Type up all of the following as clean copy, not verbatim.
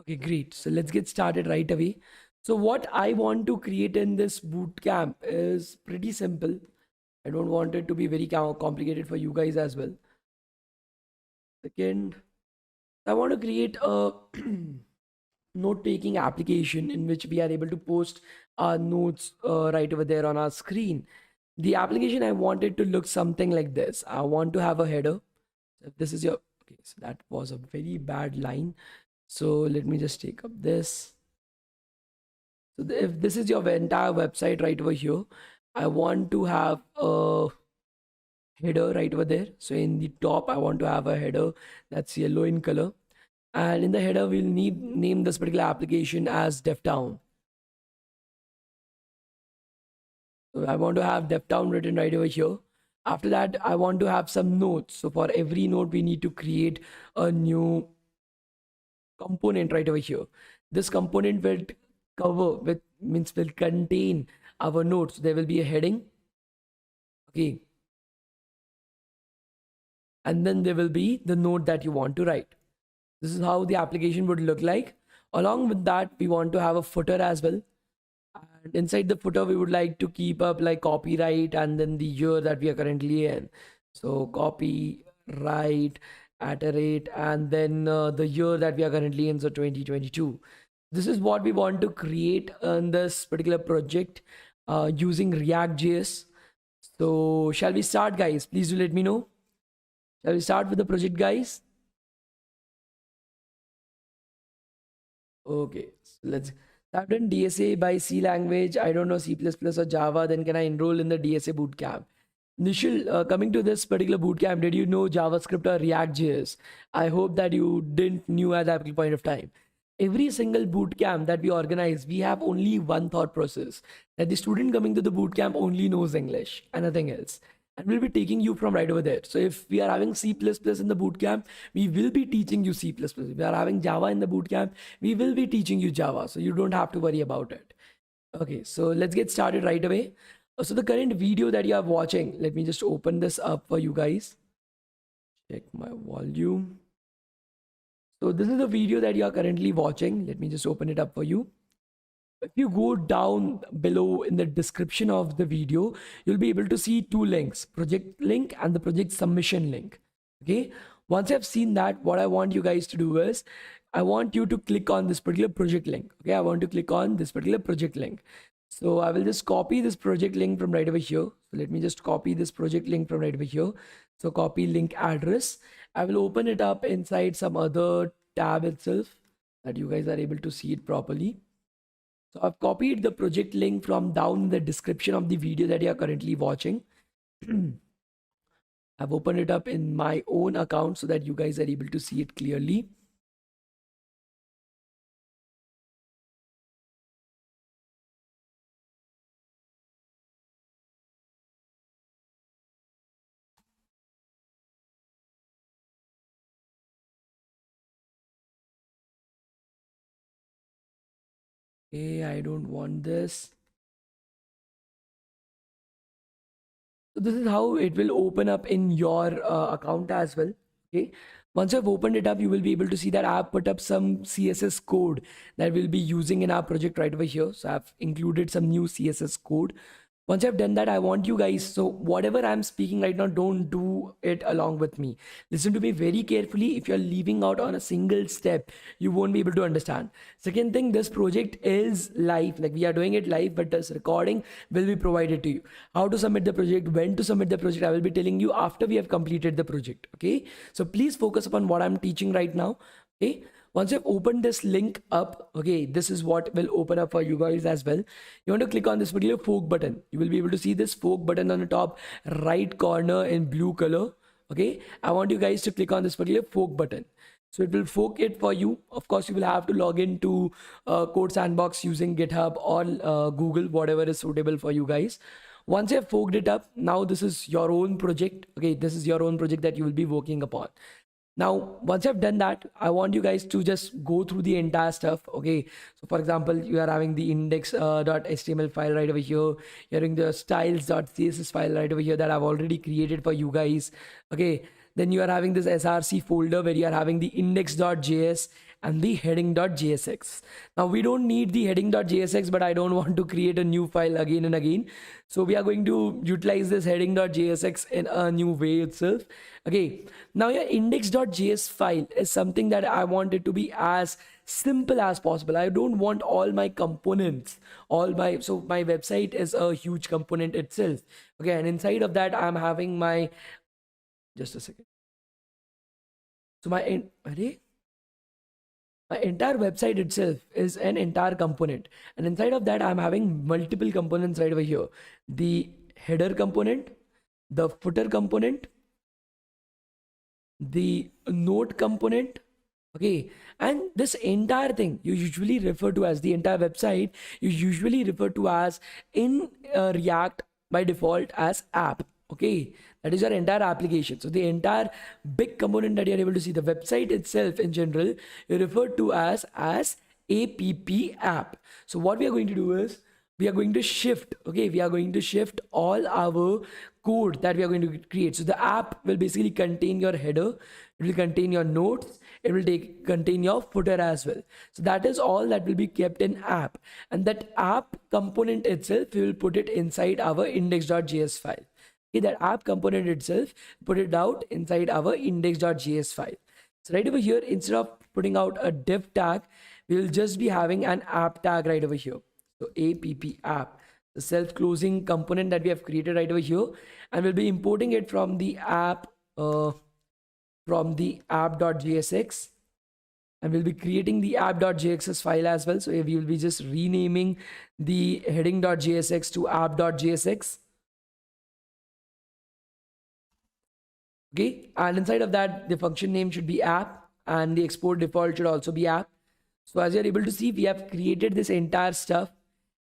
Okay, great. So let's get started right away. So what I want to create in this bootcamp is pretty simple. I don't want it to be very complicated for you guys as well. Second, I want to create a note-taking application in which we are able to post our notes right over there on our screen. The application I want it to look something like this. I want to have a header. If this is your okay, so that was a very bad line. So let me just take up this. So if this is your entire website right over here, I want to have a header right over there. So in the top, I want to have a header that's yellow in color. And in the header, we'll need name this particular application as DevTown. So I want to have DevTown written right over here. After that, I want to have some notes. So for every node, we need to create a new component right over here. This component will cover with means will contain our notes. There will be a heading. Okay. And then there will be the note that you want to write. This is how the application would look like. Along with that, we want to have a footer as well. And inside the footer, we would like to keep up like copyright and then the year that we are currently in. So copyright at a rate and then the year that we are currently in, so 2022. This is what we want to create in this particular project using React.js. So shall we start, guys? Please do let me know. Shall we start with the project, guys? Okay, so let's. I've done DSA by C language. I don't know C++ or Java. Then can I enroll in the DSA bootcamp? Nishil, coming to this particular bootcamp, did you know JavaScript or React.js? I hope that you didn't knew at that point of time. Every single bootcamp that we organize, we have only one thought process, that the student coming to the bootcamp only knows English and nothing else. And we'll be taking you from right over there. So if we are having C++ in the bootcamp, we will be teaching you C++. If we are having Java in the bootcamp, we will be teaching you Java. So you don't have to worry about it. Okay, so let's get started right away. So the current video that you are watching, let me just open this up for you guys. Check my volume. So this is the video that you are currently watching. Let me just open it up for you. If you go down below in the description of the video, you'll be able to see two links, project link and the project submission link. Okay. Once I've seen that, what I want you guys to do is, I want you to click on this particular project link. Okay. I want to click on this particular project link. So I will just copy this project link from right over here. So let me just copy this project link from right over here. So copy link address. I will open it up inside some other tab itself that you guys are able to see it properly. So I've copied the project link from down in the description of the video that you are currently watching. I've opened it up in my own account so that you guys are able to see it clearly. Okay, I don't want this. So this is how it will open up in your account as well. Okay. Once I've opened it up, you will be able to see that I've put up some CSS code that we'll be using in our project right over here. So I've included some new CSS code. Once I've done that, I want you guys, so whatever I'm speaking right now, don't do it along with me. Listen to me very carefully. If you're leaving out on a single step, you won't be able to understand. Second thing, this project is live, like we are doing it live, but this recording will be provided to you. How to submit the project, when to submit the project, I will be telling you after we have completed the project. Okay, so please focus upon what I'm teaching right now. Okay, once you've opened this link up, okay, this is what will open up for you guys as well. You want to click on this particular fork button. You will be able to see this fork button on the top right corner in blue color. Okay, I want you guys to click on this particular fork button. So it will fork it for you. Of course, you will have to log into Code Sandbox using GitHub or Google, whatever is suitable for you guys. Once you have forked it up, now this is your own project. Okay, this is your own project that you will be working upon. Now, once I've done that, I want you guys to just go through the entire stuff. Okay. So for example, you are having the index.html file right over here. You're having the styles.css file right over here that I've already created for you guys. Okay. Then you are having this src folder where you are having the index.js and the heading.jsx. Now we don't need the heading.jsx, but I don't want to create a new file again and again. So we are going to utilize this heading.jsx in a new way itself. Okay, now your index.js file is something that I want it to be as simple as possible. I don't want all my components, so my website is a huge component itself. Okay, and inside of that I'm having my, just a second. So my entire website itself is an entire component, and inside of that I'm having multiple components right over here: the header component, the footer component, the note component. Okay, and this entire thing you usually refer to as the entire website, you usually refer to as in React by default as app. Okay, that is your entire application. So the entire big component that you're able to see, the website itself in general, you refer to as app. So what we are going to do is we are going to shift, okay, we are going to shift all our code that we are going to create. So the app will basically contain your header, it will contain your notes, it will contain your footer as well. So that is all that will be kept in app, and that app component itself, we will put it inside our index.js file. Okay, that app component itself, put it out inside our index.js file. So right over here, instead of putting out a div tag, we will just be having an app tag right over here. So app, the self-closing component that we have created right over here, and we'll be importing it from the app, app.jsx, and we'll be creating the app.jsx file as well. So we will be just renaming the heading.jsx to app.jsx. Okay, and inside of that, the function name should be app, and the export default should also be app. So as you're able to see, we have created this entire stuff,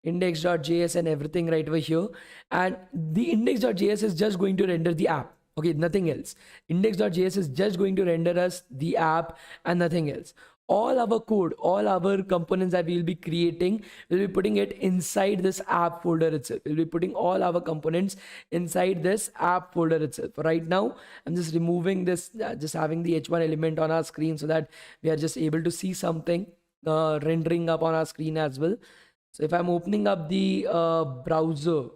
index.js and everything right over here, and the index.js is just going to render the app. Okay, nothing else. Index.js is just going to render us the app and nothing else. All our code, all our components that we will be creating, we'll be putting it inside this app folder itself. We'll be putting all our components inside this app folder itself. Right now, I'm just removing this, just having the h1 element on our screen so that we are just able to see something rendering up on our screen as well. So if I'm opening up the browser,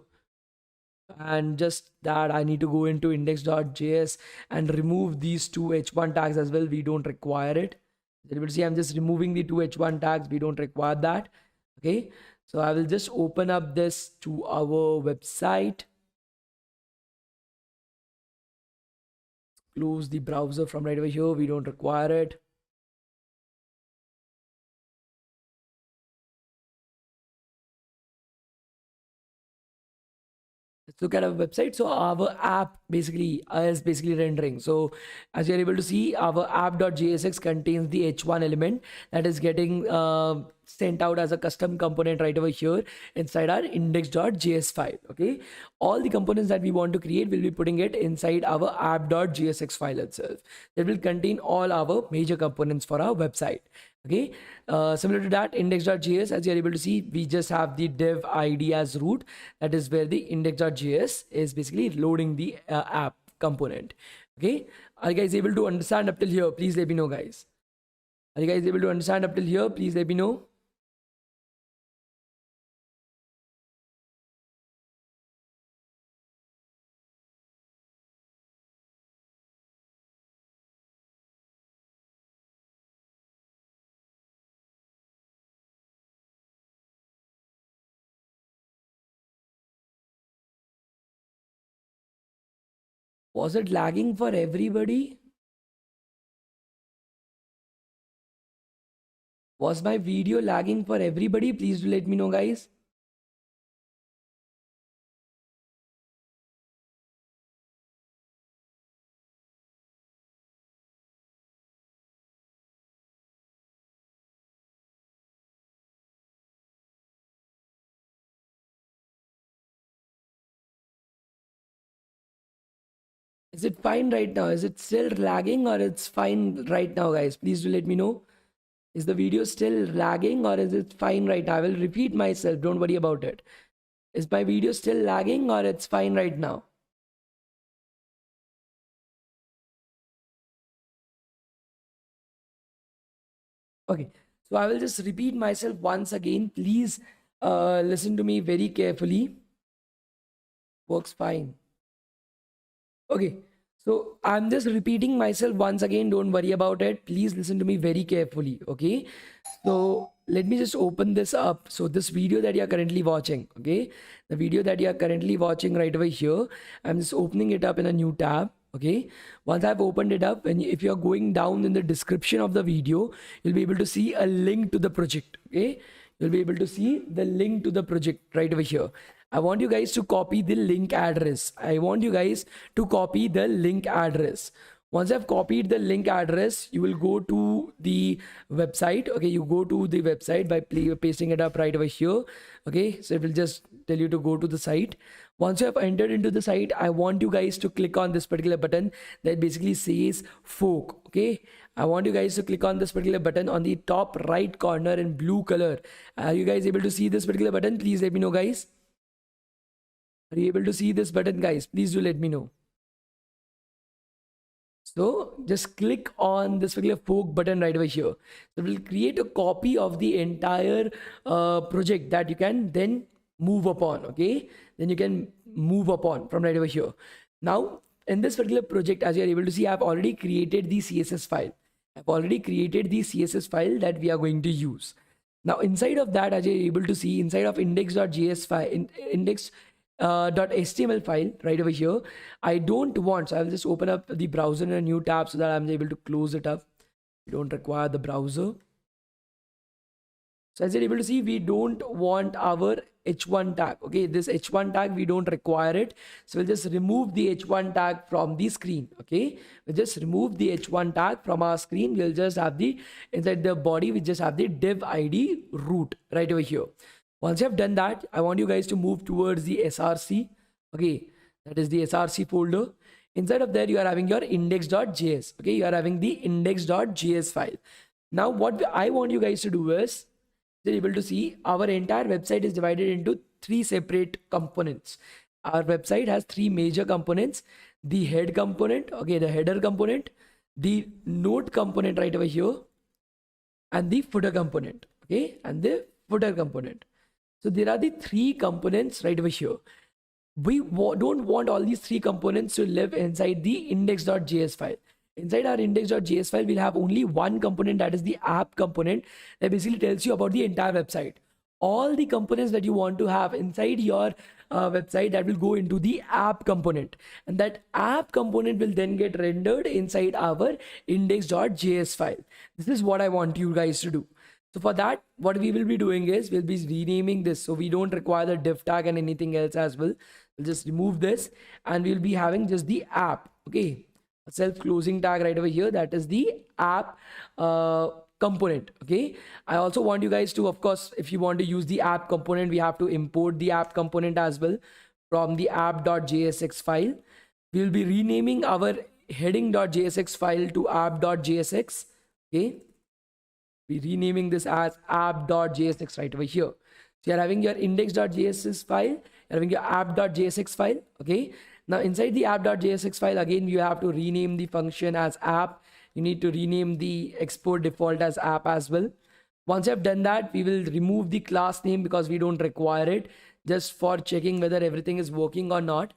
and just that I need to go into index.js and remove these two h1 tags as well. We don't require it. You will see I'm just removing the two h1 tags. We don't require that. Okay, so I will just open up this to our website, close the browser from right over here. We don't require it. Let's look at our website. So our app basically is rendering. So as you're able to see, our app.jsx contains the h1 element that is getting sent out as a custom component right over here inside our index.js file. Okay, all the components that we want to create, will be putting it inside our app.jsx file itself. That will contain all our major components for our website. Okay, similar to that, index.js, as you're able to see, we just have the dev id as root. That is where the index.js is basically loading the app component. Okay, are you guys able to understand up till here? Please let me know, guys. Are you guys able to understand up till here? Please let me know. Was it lagging for everybody? Was my video lagging for everybody? Please do let me know, guys. Is it fine right now? Is it still lagging or it's fine right now, guys? Please do let me know. Is the video still lagging or is it fine right now? I will repeat myself. Don't worry about it. Is my video still lagging or it's fine right now? Okay, so I will just repeat myself once again. Please listen to me very carefully. Works fine. Okay, so I'm just repeating myself once again. Don't worry about it. Please listen to me very carefully. Okay, so let me just open this up. So this video that you're currently watching, okay, the video that you're currently watching right over here, I'm just opening it up in a new tab. Okay, once I've opened it up, and if you're going down in the description of the video, you'll be able to see a link to the project. Okay, you'll be able to see the link to the project right over here. I want you guys to copy the link address. I want you guys to copy the link address. Once I've copied the link address, you will go to the website. Okay, you go to the website by pasting it up right over here. Okay, so it will just tell you to go to the site. Once you have entered into the site, I want you guys to click on this particular button that basically says folk. Okay, I want you guys to click on this particular button on the top right corner in blue color. Are you guys able to see this particular button? Please let me know, guys. Are you able to see this button, guys? Please do let me know. So just click on this particular fork button right over here. So it will create a copy of the entire project that you can then move upon. Okay, then you can move upon from right over here. Now in this particular project, as you are able to see, I've already created the CSS file. I've already created the CSS file that we are going to use. Now inside of that, as you're able to see, inside of index.js file, .html file right over here, I don't want, so I'll just open up the browser in a new tab so that I'm able to close it up. We don't require the browser. So as you're able to see, we don't want our h1 tag. Okay, this h1 tag, we don't require it. So we'll just remove the h1 tag from the screen. Okay, we'll just remove the h1 tag from our screen. We'll just have the, inside the body, we just have the div id root right over here. Once you have done that, I want you guys to move towards the src. Okay, that is the src folder. Inside of there, you are having your index.js. Okay, you are having the index.js file. Now what I want you guys to do is, you're able to see our entire website is divided into 3 separate components. Our website has 3 major components: the head component, okay, the header component, the node component right over here, and the footer component. Okay, and the footer component. So there are the 3 components right over here. We don't want all these 3 components to live inside the index.js file. Inside our index.js file, we'll have only one component, that is the app component, that basically tells you about the entire website. All the components that you want to have inside your website, that will go into the app component, and that app component will then get rendered inside our index.js file. This is what I want you guys to do. So for that, what we will be doing is, we'll be renaming this. So we don't require the div tag and anything else as well. We'll just remove this, and we'll be having just the app. Okay, a self-closing tag right over here, that is the app component. Okay, I also want you guys to, of course, if you want to use the app component, we have to import the app component as well from the app.jsx file. We will be renaming our heading.jsx file to app.jsx. Okay, be renaming this as app.jsx right over here. So you're having your index.jsx file, you're having your app.jsx file. Okay, now inside the app.jsx file, again, you have to rename the function as app. You need to rename the export default as app as well. Once you have done that, we will remove the class name because we don't require it, just for checking whether everything is working or not.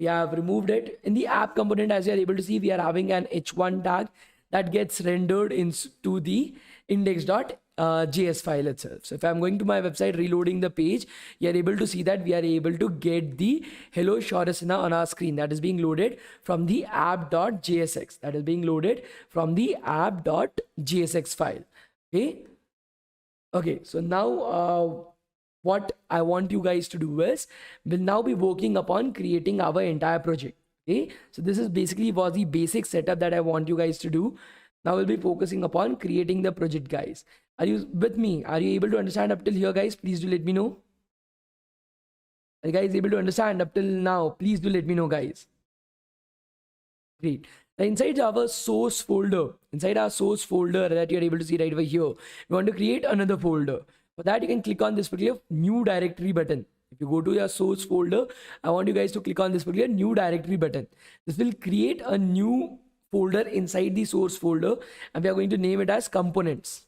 We have removed it. In the app component, as you are able to see, we are having an h1 tag that gets rendered into the index.js file itself. So if I'm going to my website, reloading the page, you are able to see that we are able to get the hello Shorasana on our screen. That is being loaded from the app.jsx. That is being loaded from the app.jsx file. Okay. Okay. So now what I want you guys to do is, we'll now be working upon creating our entire project. Okay. So this is basically was the basic setup that I want you guys to do. Now we'll be focusing upon creating the project, guys. Are you with me? Are you able to understand up till here, guys? Please do let me know. Are you guys able to understand up till now? Please do let me know, guys. Great. Now inside our source folder, inside our source folder that you're able to see right over here, we want to create another folder. For that, you can click on this particular new directory button. If you go to your source folder, I want you guys to click on this particular new directory button. This will create a new folder inside the source folder, and we are going to name it as components.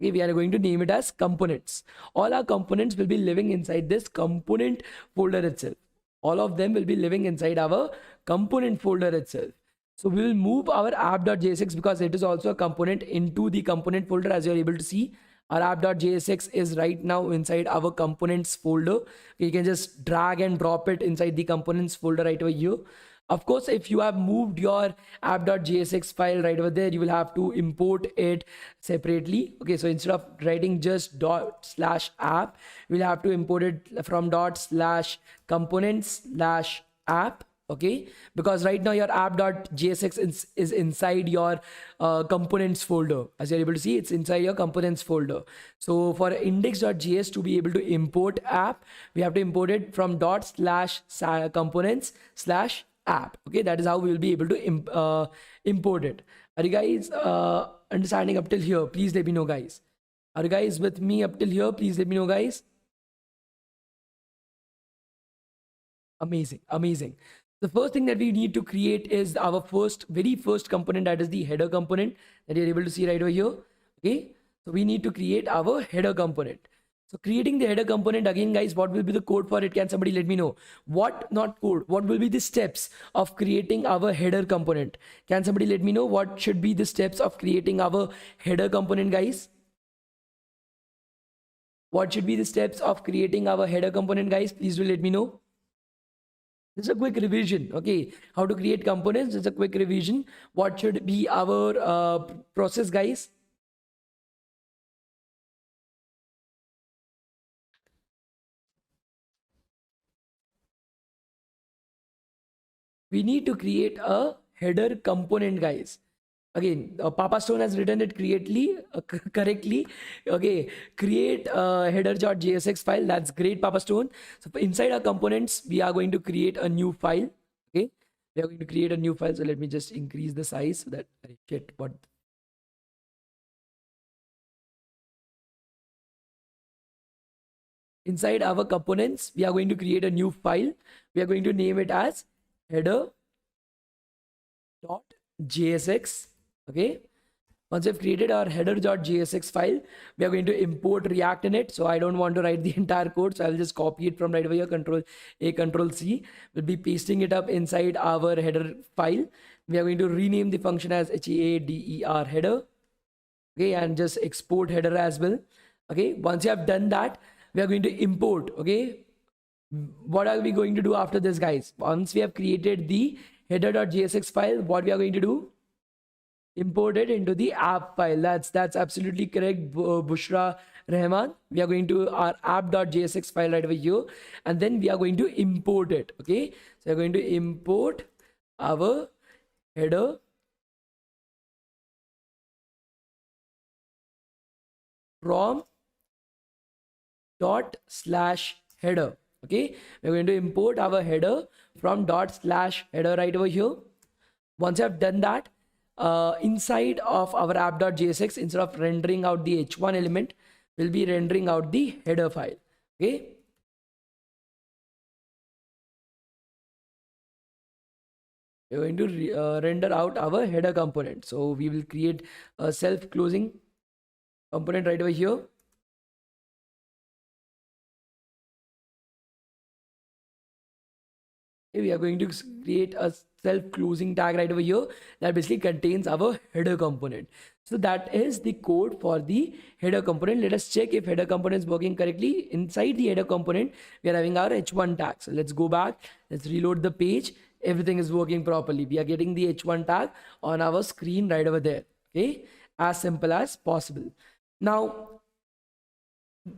Okay, we are going to name it as components. All our components will be living inside this component folder itself. All of them will be living inside our component folder itself. So we will move our app.jsx, because it is also a component, into the component folder. As you're able to see, our app.jsx is right now inside our components folder. You can just drag and drop it inside the components folder right over here. Of course, if you have moved your app.jsx file right over there, you will have to import it separately. Okay, so instead of writing just ./app, we'll have to import it from ./components/app. Okay, because right now your app.jsx is inside your components folder. As you're able to see, it's inside your components folder. So for index.js to be able to import app, we have to import it from ./components/app. Okay, that is how we will be able to import it. Are you guys understanding up till here? Please let me know, guys. Are you guys with me up till here? Please let me know, guys. Amazing, amazing. The first thing that we need to create is our very first component, that is the header component that you're able to see right over here. Okay, so we need to create our header component. So creating the header component, again, guys, what will be the code for it? Can somebody let me know? What, not code, what will be the steps of creating our header component? Can somebody let me know what should be the steps of creating our header component, guys? What should be the steps of creating our header component, guys? Please do let me know. This is a quick revision. Okay, how to create components. It's a quick revision. What should be our process, guys? We need to create a header component, guys. Again, Papa Stone has written it correctly. Okay, create a header.jsx file. That's great, Papa Stone. So inside our components, we are going to create a new file. Okay, we are going to create a new file. So let me just increase the size so that what. Inside our components, we are going to create a new file. We are going to name it as header.jsx. Okay, once we've created our header.jsx file, we are going to import React in it. So I don't want to write the entire code, so I'll just copy it from right over here, Control A, Control C. We'll be pasting it up inside our header file. We are going to rename the function as header header. Okay, and just export header as well. Okay, once you have done that, we are going to import. Okay, what are we going to do after this, guys? Once we have created the header.jsx file, what we are going to do? Import it into the app file. That's absolutely correct, Bushra Rahman. We are going to our app.jsx file right over here, and then we are going to import it. Okay, so we are going to import our header from ./header. Okay, we're going to import our header from ./header right over here. Once you have done that, inside of our app.jsx, instead of rendering out the h1 element, we'll be rendering out the header file. Okay, we're going to render out our header component. So we will create a self-closing component right over here. We are going to create a self-closing tag right over here that basically contains our header component. So that is the code for the header component. Let us check if header component is working correctly. Inside the header component, we are having our h1 tag. So let's go back. Let's reload the page. Everything is working properly. We are getting the h1 tag on our screen right over there. Okay, as simple as possible. Now,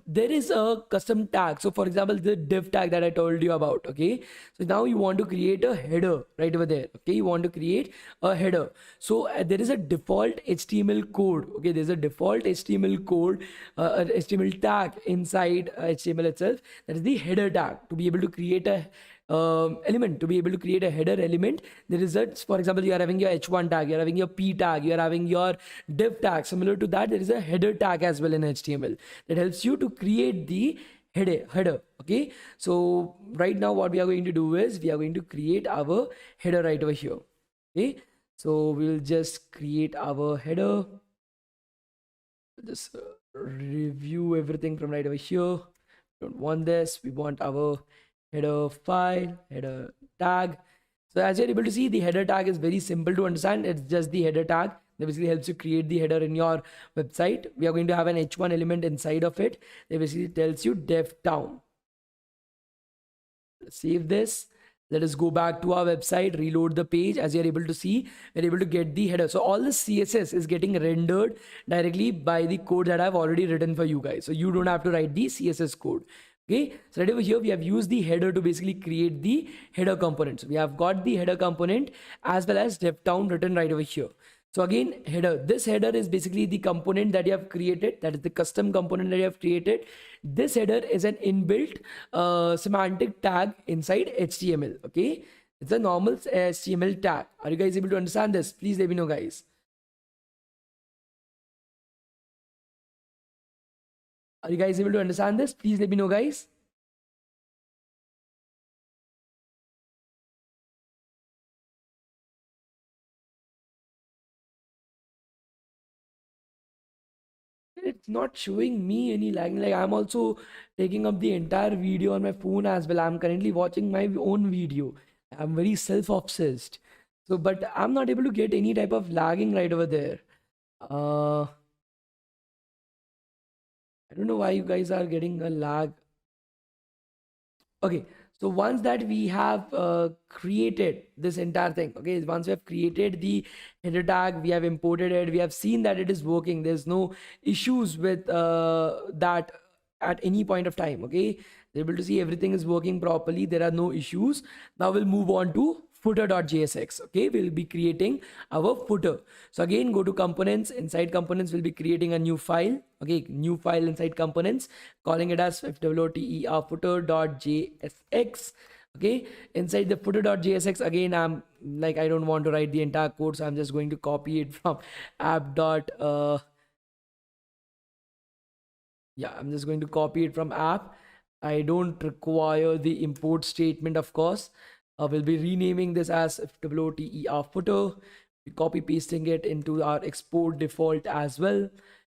there is a custom tag. So for example, the div tag that I told you about. Okay, so now you want to create a header right over there. Okay, you want to create a header. So there is a default HTML code. Okay, there's a default HTML code, HTML tag inside HTML itself. That is the header tag. To be able to create a element, to be able to create a header element, there is a, for example, you are having your h1 tag, you are having your p tag, you are having your div tag. Similar to that, there is a header tag as well in HTML that helps you to create the header. Okay, so right now what we are going to do is we are going to create our header right over here. Okay, so we will just create our header. Just review everything from right over here. Don't want this. We want our header file, header tag. So as you're able to see, the header tag is very simple to understand. It's just the header tag that basically helps you create the header in your website. We are going to have an h1 element inside of it that basically tells you DevTown. Save this. Let us go back to our website, reload the page. As you're able to see, we're able to get the header. So all the CSS is getting rendered directly by the code that I've already written for you guys. So you don't have to write the CSS code. Okay, so right over here, we have used the header to basically create the header component. So we have got the header component as well as DevTown written right over here. So again, header, this header is basically the component that you have created. That is the custom component that you have created. This header is an inbuilt semantic tag inside HTML. Okay, it's a normal HTML tag. Are you guys able to understand this? Please let me know, guys. Are you guys able to understand this? Please let me know, guys. It's not showing me any lagging. Like I'm also taking up the entire video on my phone as well. I'm currently watching my own video. I'm very self-obsessed. So, but I'm not able to get any type of lagging right over there. I don't know why you guys are getting a lag. Okay, so once that we have created this entire thing, okay, once we have created the header tag, we have imported it, we have seen that it is working. There's no issues with that at any point of time. Okay, they're able to see everything is working properly. There are no issues. Now we'll move on to footer.jsx. Okay, we'll be creating our footer. So again, go to components. Inside components, we'll be creating a new file. Okay, new file inside components, calling it as footer.jsx. Okay, inside the footer.jsx, again, I'm like, I don't want to write the entire code, so I'm just going to copy it from app. Yeah, I'm just going to copy it from app. I don't require the import statement, of course. We'll be renaming this as footer footer. We copy pasting it into our export default as well.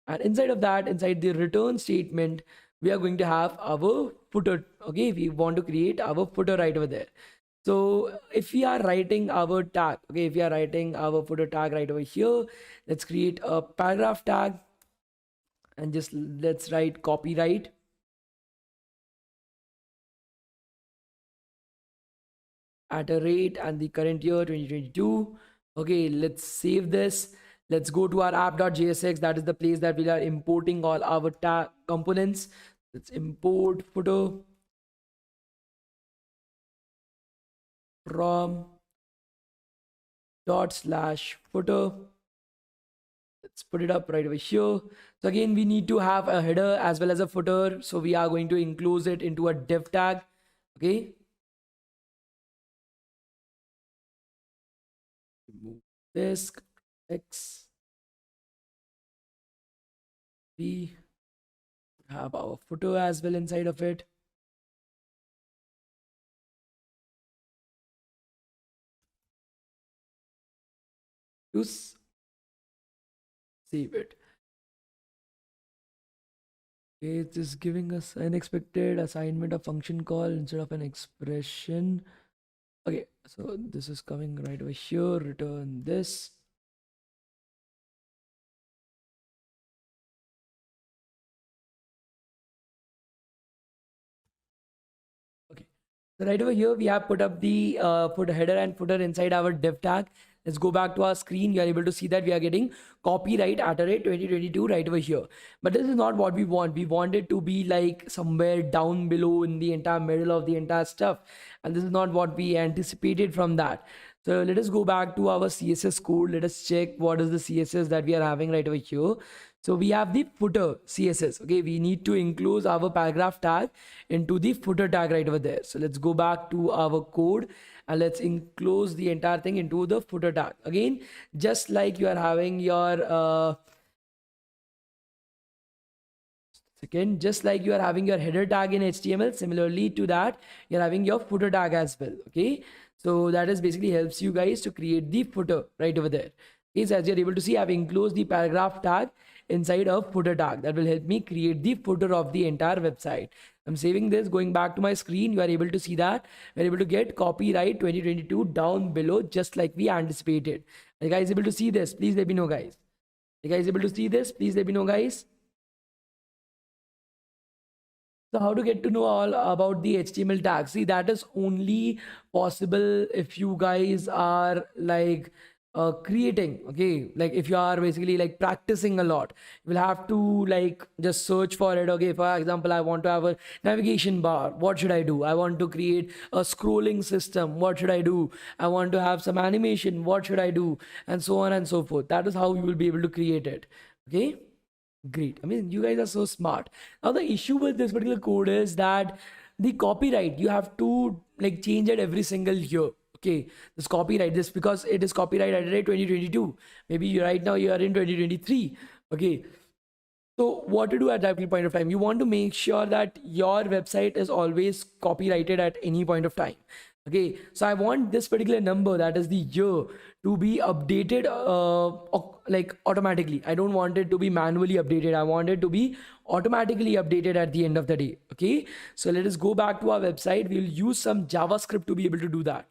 And inside of that, inside the return statement, we are going to have our footer. Okay, we want to create our footer right over there. So if we are writing our tag, okay, if we are writing our footer tag right over here, let's create a paragraph tag and just let's write copyright at a rate and the current year 2022. Okay, let's save this. Let's go to our app.jsx. That is the place that we are importing all our tag components. Let's import footer from /footer. Let's put it up right over here. So again, we need to have a header as well as a footer. So we are going to enclose it into a div tag. Okay. Remove this, X. We have our footer as well inside of it. Use save it. Okay, it is giving us unexpected assignment of function call instead of an expression. Okay, so this is coming right over here. Return this. Okay, so right over here we have put up the footer header and footer inside our div tag. Let's go back to our screen. You are able to see that we are getting copyright at a rate 2022 right over here. But this is not what we want. We want it to be like somewhere down below in the entire middle of the entire stuff. And this is not what we anticipated from that. So let us go back to our CSS code. Let us check what is the CSS that we are having right over here. So we have the footer CSS. Okay, we need to enclose our paragraph tag into the footer tag right over there. So let's go back to our code and let's enclose the entire thing into the footer tag. Again, just like you are having your just like you are having your header tag in HTML, similarly to that, you're having your footer tag as well. Okay, so that is basically helps you guys to create the footer right over there. Okay, so as you're able to see, I've enclosed the paragraph tag inside a footer tag that will help me create the footer of the entire website. I'm saving this, going back to my screen. You are able to see that we're able to get copyright 2022 down below, just like we anticipated. Are you guys able to see this? Please let me know, guys. Are you guys able to see this? Please let me know, guys. So how to get to know all about the HTML tags? See, that is only possible if you guys are like creating, okay? Like if you are basically like practicing a lot, you will have to like just search for it. Okay, for example, I want to have a navigation bar. What should I do? I want to create a scrolling system. What should I do? I want to have some animation. What should I do? And so on and so forth. That is how you will be able to create it. Okay. Great. I mean, you guys are so smart. Now, the issue with this particular code is that the copyright, you have to like change it every single year. Okay, this copyright, this because it is copyright at 2022. Maybe right now you are in 2023. Okay. So what to do at that point of time? You want to make sure that your website is always copyrighted at any point of time. Okay, so I want this particular number, that is the year, to be updated like automatically. I don't want it to be manually updated. I want it to be automatically updated at the end of the day. Okay, so let us go back to our website. We'll use some JavaScript to be able to do that.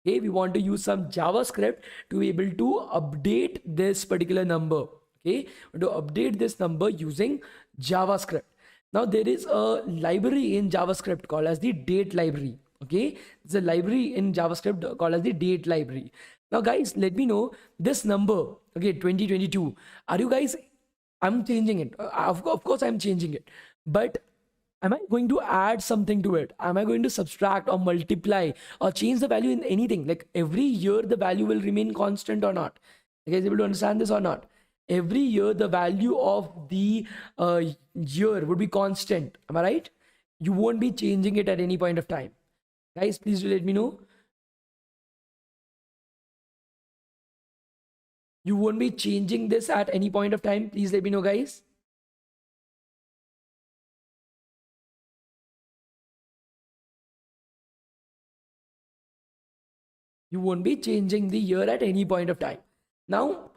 Okay, we want to use some JavaScript to be able to update this particular number. Okay, to update this number using JavaScript. Now there is a library in JavaScript called as the date library. Okay, it's a library in JavaScript called as the date library. Now guys, let me know this number. Okay, 2022. Are you guys? I'm changing it. Of course I'm changing it. But am I going to add something to it? Am I going to subtract or multiply or change the value in anything? Like every year the value will remain constant or not? You guys able to understand this or not? Every year the value of the year would be constant. Am I right? You won't be changing it at any point of time. Guys, please do let me know. You won't be changing this at any point of time. Please let me know, guys. You won't be changing the year at any point of time. Now,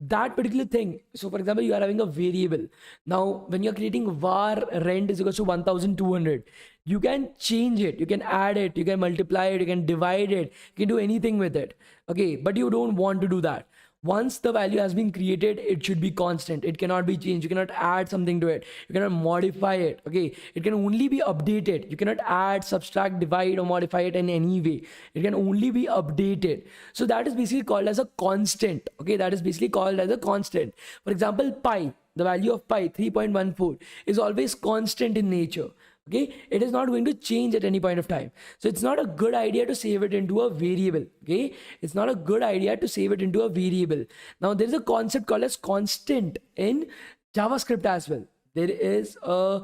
that particular thing. So for example, you are having a variable. Now, when you're creating var rent is equals to 1200, you can change it, you can add it, you can multiply it, you can divide it, you can do anything with it. Okay, but you don't want to do that. Once the value has been created, it should be constant. It cannot be changed. You cannot add something to it. You cannot modify it. Okay, it can only be updated. You cannot add, subtract, divide, or modify it in any way. It can only be updated. So that is basically called as a constant. Okay, that is basically called as a constant. For example, pi, the value of pi 3.14 is always constant in nature. Okay, it is not going to change at any point of time. So it's not a good idea to save it into a variable. Okay, it's not a good idea to save it into a variable. Now there is a concept called as constant in JavaScript as well. There is a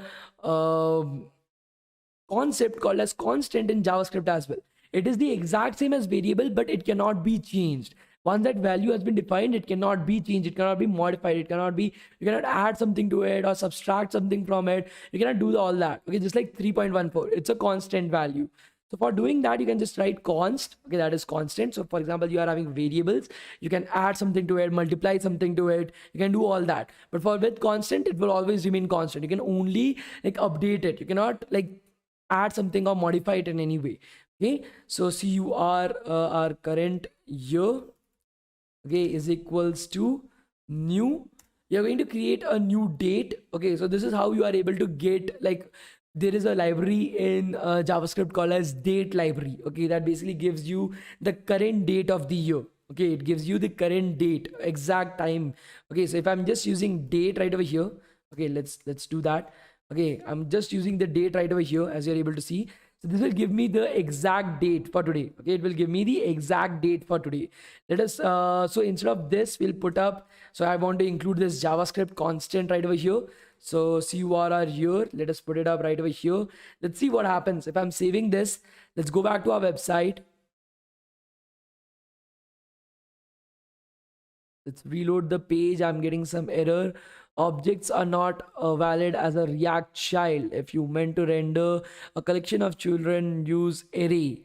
concept called as constant in JavaScript as well. It is the exact same as variable, but it cannot be changed. Once that value has been defined, it cannot be changed, it cannot be modified, it cannot be, you cannot add something to it or subtract something from it. You cannot do all that. Okay, just like 3.14, it's a constant value. So for doing that, you can just write const. Okay, that is constant. So for example, you are having variables, you can add something to it, multiply something to it, you can do all that. But for with constant, it will always remain constant. You can only like update it, you cannot like add something or modify it in any way. Okay, so CUR our current year, okay, is equals to new. You're going to create a new date. Okay, so this is how you are able to get, like, there is a library in JavaScript called as date library. Okay, that basically gives you the current date of the year. Okay, it gives you the current date, exact time. Okay, so if I'm just using date right over here, okay, let's do that. Okay, I'm just using the date right over here, as you're able to see. So this will give me the exact date for today. Okay, it will give me the exact date for today. Let us, so instead of this, we'll put up, so I want to include this JavaScript constant right over here. So CUR here, let us put it up right over here. Let's see what happens. If I'm saving this, let's go back to our website. Let's reload the page. I'm getting some error. Objects are not valid as a React child. If you meant to render a collection of children, use array.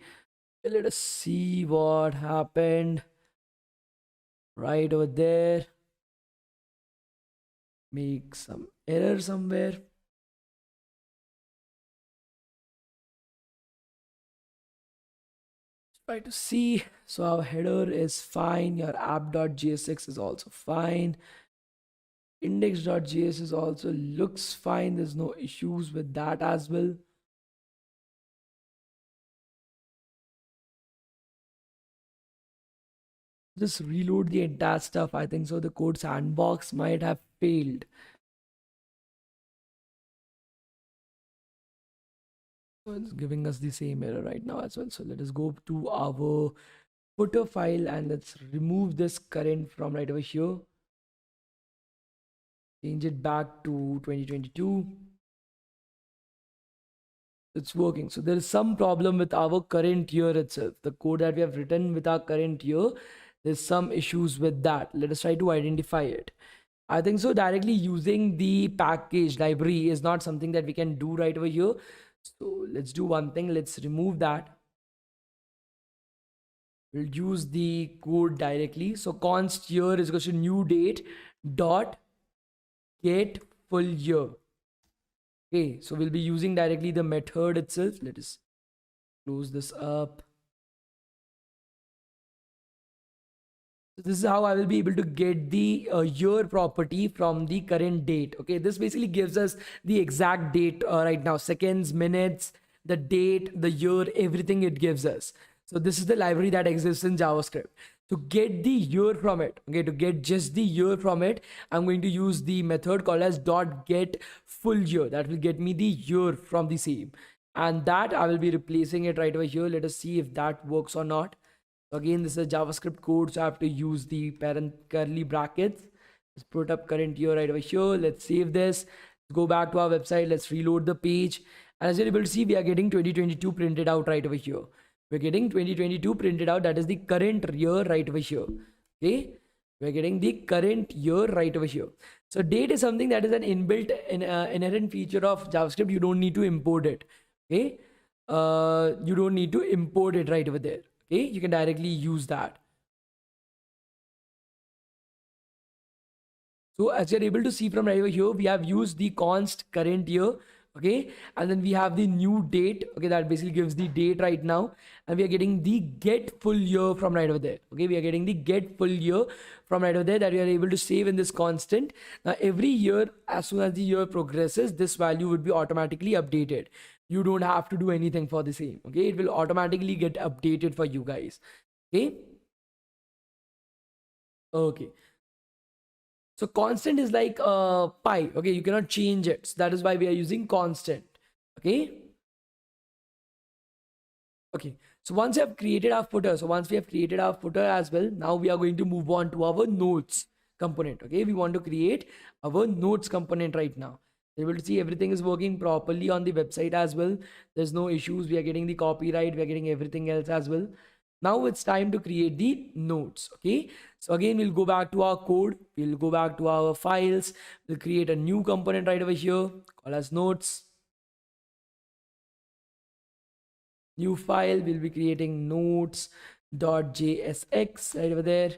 Let us see what happened right over there. make some error somewhere. Try to see. So our header is fine. Your app.jsx is also fine. Index.js is also looks fine. There's no issues with that as well. Just reload the entire stuff. I think so. The code sandbox might have failed. So it's giving us the same error right now as well. So let us go to our footer file and let's remove this current from right over here. Change it back to 2022. It's working. So there is some problem with our current year itself. The code that we have written with our current year, there's some issues with that. Let us try to identify it. I think so directly using the package library is not something that we can do right over here. So let's do one thing. Let's remove that. We'll use the code directly. So const year is equals to new date dot get full year. Okay, so we'll be using directly the method itself. Let us close this up. So this is how I will be able to get the year property from the current date. Okay, this basically gives us the exact date right now, seconds, minutes, the date, the year, everything it gives us. So this is the library that exists in JavaScript. To get the year from it, okay, to get just the year from it, I'm going to use the method called as .get full year. That will get me the year from the same. And that I will be replacing it right over here. Let us see if that works or not. Again, this is JavaScript code, so I have to use the parent curly brackets. Let's put up current year right over here. Let's save this. Go back to our website. Let's reload the page. And as you're able to see, we are getting 2022 printed out right over here. We're getting 2022 printed out. That is the current year right over here. Okay. We're getting the current year right over here. So date is something that is an inbuilt inherent feature of JavaScript. You don't need to import it. Okay. You don't need to import it right over there. Okay, you can directly use that. So as you're able to see from right over here, we have used the const current year. Okay, and then we have the new date. Okay, that basically gives the date right now, and we are getting the get full year from right over there. Okay, we are getting the get full year from right over there that we are able to save in this constant. Now every year, as soon as the year progresses, this value would be automatically updated. You don't have to do anything for the same. Okay, it will automatically get updated for you guys. Okay. Okay. So constant is like pi. Okay, you cannot change it. So that is why we are using constant. Okay. Okay. So once we have created our footer, as well, now we are going to move on to our notes component. Okay, we want to create our notes component right now. You're able to see everything is working properly on the website as well. There's no issues. We are getting the copyright. We are getting everything else as well. Now it's time to create the notes. Okay, so again we'll go back to our code. We'll go back to our files. We'll create a new component right over here called as notes. New file, we'll be creating notes.jsx right over there.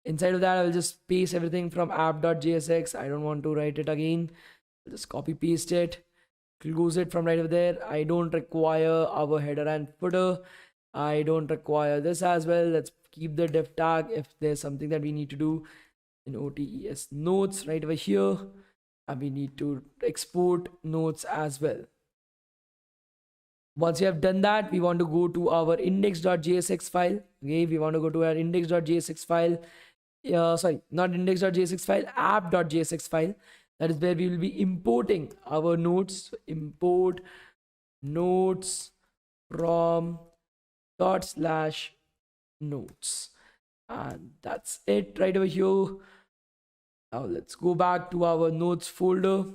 Inside of that, I will just paste everything from app.jsx. I don't want to write it again. I'll just copy paste it, close it from right over there. I don't require our header and footer. I don't require this as well. Let's keep the div tag if there's something that we need to do in OTES notes right over here. And we need to export notes as well. Once we have done that, we want to go to our index.jsx file. Okay, we want to go to our index.jsx file. Sorry, not index.jsx file, app.jsx file. That is where we will be importing our notes. Import notes from /notes. And that's it right over here. Now let's go back to our notes folder.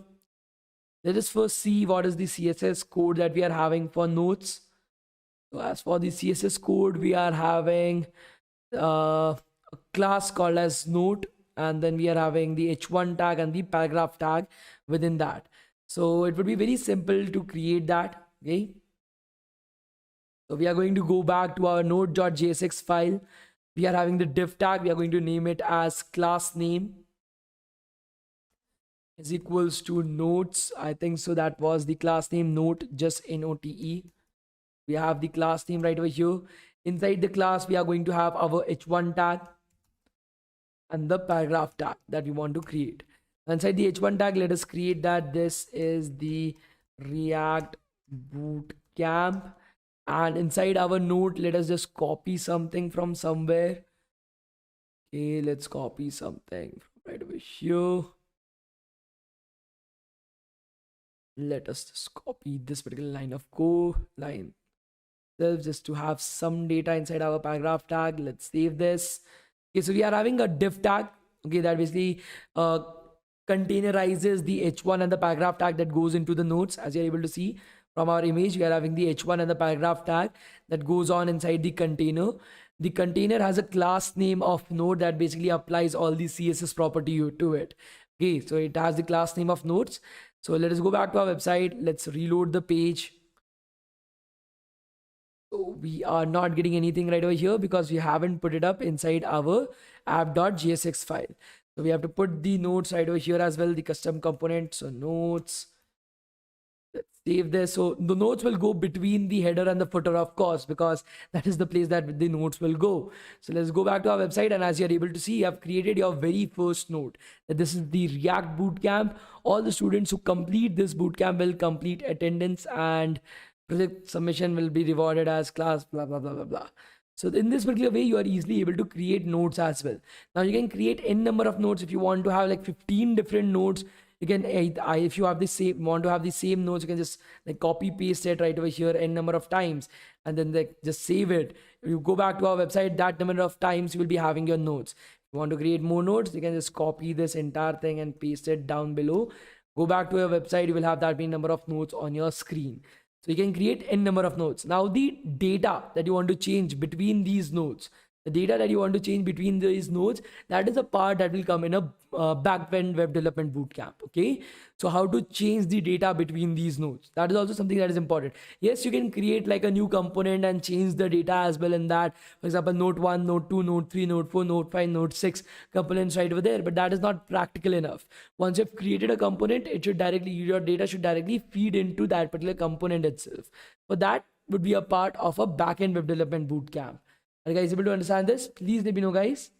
Let us first see what is the CSS code that we are having for notes. So as for the CSS code, we are having a class called as note, and then we are having the h1 tag and the paragraph tag within that. So it would be very simple to create that. Okay. So we are going to go back to our node.jsx file. We are having the div tag. We are going to name it as class name. is equals to notes. I think so. That was the class name note, just NOTE. We have the class name right over here. Inside the class, we are going to have our h1 tag and the paragraph tag that we want to create. Inside the h1 tag, let us create that this is the React Bootcamp. And inside our note, let us just copy something from somewhere. Okay, let's copy something from right over here. Let us just copy this particular line of code line just to have some data inside our paragraph tag. Let's save this. Okay, so we are having a div tag. Okay, that basically containerizes the h1 and the paragraph tag that goes into the notes. As you're able to see from our image, we are having the h1 and the paragraph tag that goes on inside the container. The container has a class name of node that basically applies all the CSS property to it. Okay, so it has the class name of nodes. So let us go back to our website. Let's reload the page. So we are not getting anything right over here because we haven't put it up inside our app.jsx file. So we have to put the nodes right over here as well, the custom component. So nodes, let's save this. So the nodes will go between the header and the footer, of course, because that is the place that the nodes will go. So let's go back to our website, and as you're able to see, you have created your very first node. This is the React Bootcamp. All the students who complete this bootcamp will complete attendance, and project submission will be rewarded as class blah blah blah blah blah. So in this particular way, you are easily able to create nodes as well. Now you can create n number of nodes. If you want to have like 15 different nodes, you can, if you have the same, want to have the same nodes, you can just like copy paste it right over here n number of times, and then like just save it. If you go back to our website, that number of times you will be having your nodes. If you want to create more nodes, you can just copy this entire thing and paste it down below. Go back to your website, you will have that many number of nodes on your screen. So you can create n number of nodes. Now the data that you want to change between these nodes, the data that you want to change between these nodes, that is a part that will come in a backend web development bootcamp. Okay, so how to change the data between these nodes, that is also something that is important. Yes, you can create like a new component and change the data as well in that. For example, node 1, node 2, node 3, node 4, node 5, node 6 components right over there, but that is not practical enough. Once you've created a component, it should directly, your data should directly feed into that particular component itself. But that would be a part of a backend web development bootcamp. Are you guys able to understand this? Please let me know, guys.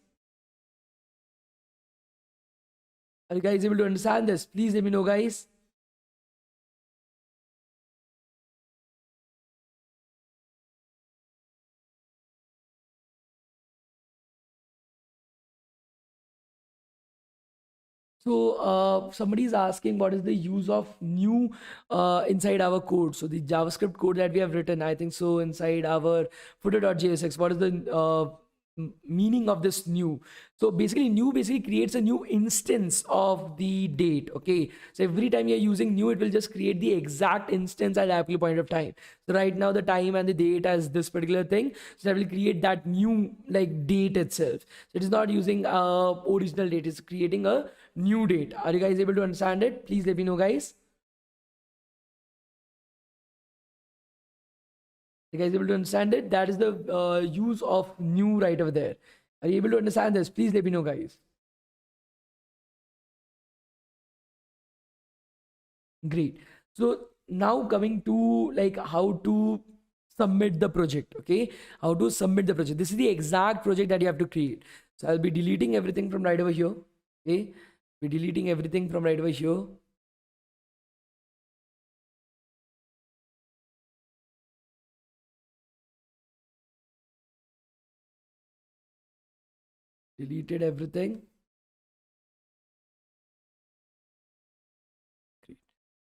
Are you guys able to understand this? Please let me know, guys. So somebody is asking what is the use of new inside our code. So the JavaScript code that we have written, I think so inside our footer.jsx, what is the meaning of this new? So basically new basically creates a new instance of the date. Okay, so every time you're using new, it will just create the exact instance at that point of time. So right now the time and the date as this particular thing, so that will create that new like date itself. So it is not using original date, it's creating a new date. Are you guys able to understand it? Please let me know, guys. You guys able to understand it? That is the use of new right over there. Are you able to understand this? Please let me know, guys. Great. So now coming to like how to submit the project. Okay, how to submit the project. This is the exact project that you have to create. So I'll be deleting everything from right over here. Okay, we're deleting everything from right over here. Deleted everything. Great.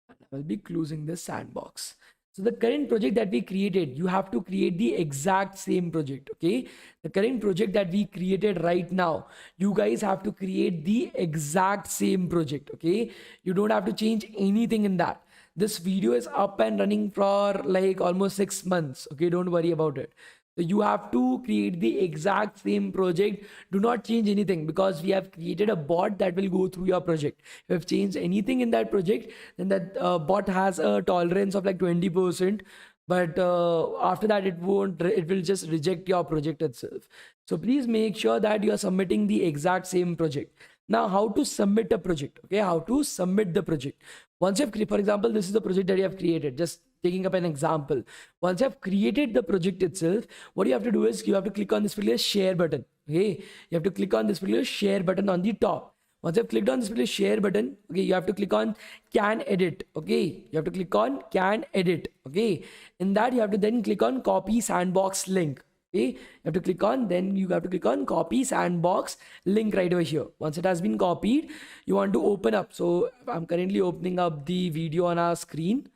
And I will be closing this sandbox. So the current project that we created, you have to create the exact same project. Okay, the current project that we created right now, you guys have to create the exact same project. Okay, you don't have to change anything in that. This video is up and running for like almost 6 months. Okay, don't worry about it. So you have to create the exact same project. Do not change anything because we have created a bot that will go through your project. If you have changed anything in that project, then that bot has a tolerance of like 20%. But after that, it will just reject your project itself. So please make sure that you are submitting the exact same project. Now, how to submit a project? Okay, how to submit the project. Once you have, for example, this is the project that you have created. Just taking up an example. Once you have created the project itself, what you have to do is you have to click on this particular share button. Okay, you have to click on this particular share button on the top. Once you've clicked on this particular share button, okay, you have to click on can edit. Okay, you have to click on can edit. Okay, in that you have to then click on copy sandbox link. Okay, you have to click on, then you have to click on copy sandbox link right over here. Once it has been copied, you want to open up. So I'm currently opening up the video on our screen.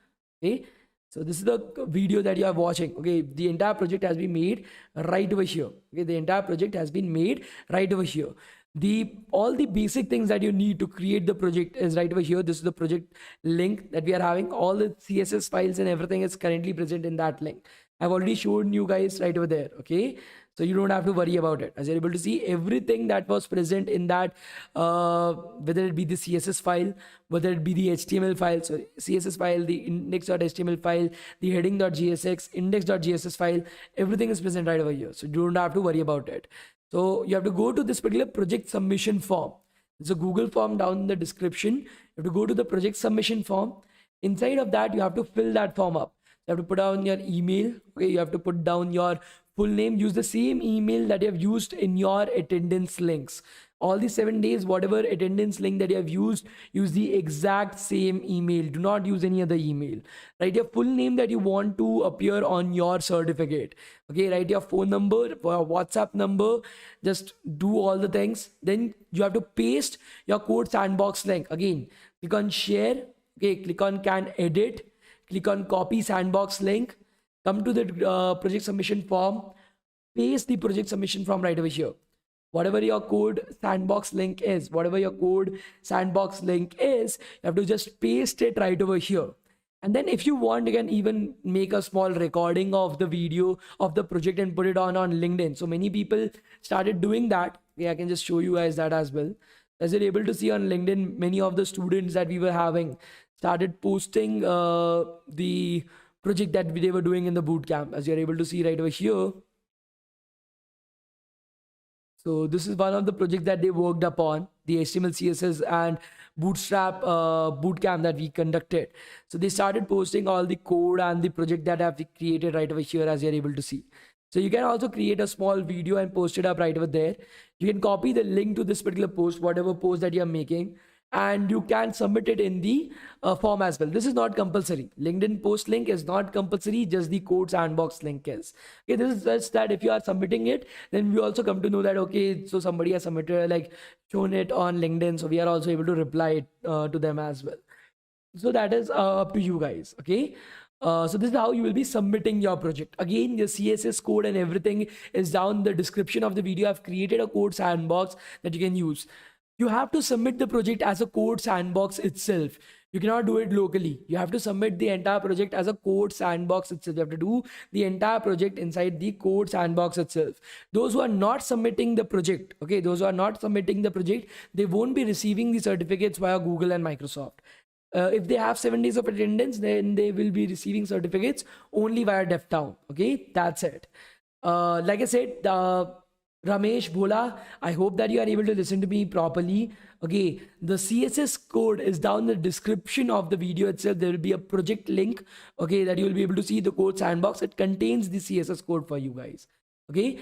Okay, so this is the video that you are watching. Okay, the entire project has been made right over here. Okay, the entire project has been made right over here. All the basic things that you need to create the project is right over here. This is the project link that we are having. All the CSS files and everything is currently present in that link. I've already shown you guys right over there. Okay, so you don't have to worry about it, as you're able to see everything that was present in that, whether it be the CSS file, whether it be the HTML file, so CSS file, the index.html file, the heading.jsx, index.jss file, everything is present right over here. So you don't have to worry about it. So you have to go to this particular project submission form. There's a Google form down in the description. You have to go to the project submission form. Inside of that, you have to fill that form up. You have to put down your email. Okay, you have to put down your full name. Use the same email that you have used in your attendance links. All the 7 days, whatever attendance link that you have used, use the exact same email. Do not use any other email. Write your full name that you want to appear on your certificate. Okay, write your phone number, WhatsApp number. Just do all the things. Then you have to paste your code sandbox link. Again, click on share. Okay, click on can edit. Click on copy sandbox link. Come to the project submission form. Paste the project submission form right over here. Whatever your code sandbox link is, you have to just paste it right over here. And then if you want, you can even make a small recording of the video of the project and put it on LinkedIn. So many people started doing that. Yeah, I can just show you guys that as well. As you're able to see on LinkedIn, many of the students that we were having started posting the project that they were doing in the bootcamp, as you're able to see right over here. So this is one of the projects that they worked upon, the HTML, CSS and Bootstrap bootcamp that we conducted. So they started posting all the code and the project that have created right over here, as you're able to see. So you can also create a small video and post it up right over there. You can copy the link to this particular post, whatever post that you're making, and you can submit it in the form as well. This is not compulsory. LinkedIn post link is not compulsory, just the code sandbox link is. Okay, this is just that if you are submitting it, then we also come to know that, okay, so somebody has submitted, like shown it on LinkedIn, so we are also able to reply to them as well. So that is up to you guys. Okay, so this is how you will be submitting your project. Again, the CSS code and everything is down in the description of the video. I've created a code sandbox that you can use. You have to submit the project as a code sandbox itself. You cannot do it locally. You have to submit the entire project as a code sandbox itself. You have to do the entire project inside the code sandbox itself. Those who are not submitting the project, okay, those who are not submitting the project, they won't be receiving the certificates via Google and Microsoft. If they have 7 days of attendance, then they will be receiving certificates only via DevTown. Okay, that's it. Like I said, Ramesh Bhola, I hope that you are able to listen to me properly. Okay, the CSS code is down in the description of the video itself. There will be a project link, okay, that you will be able to see the code sandbox. It contains the CSS code for you guys. Okay,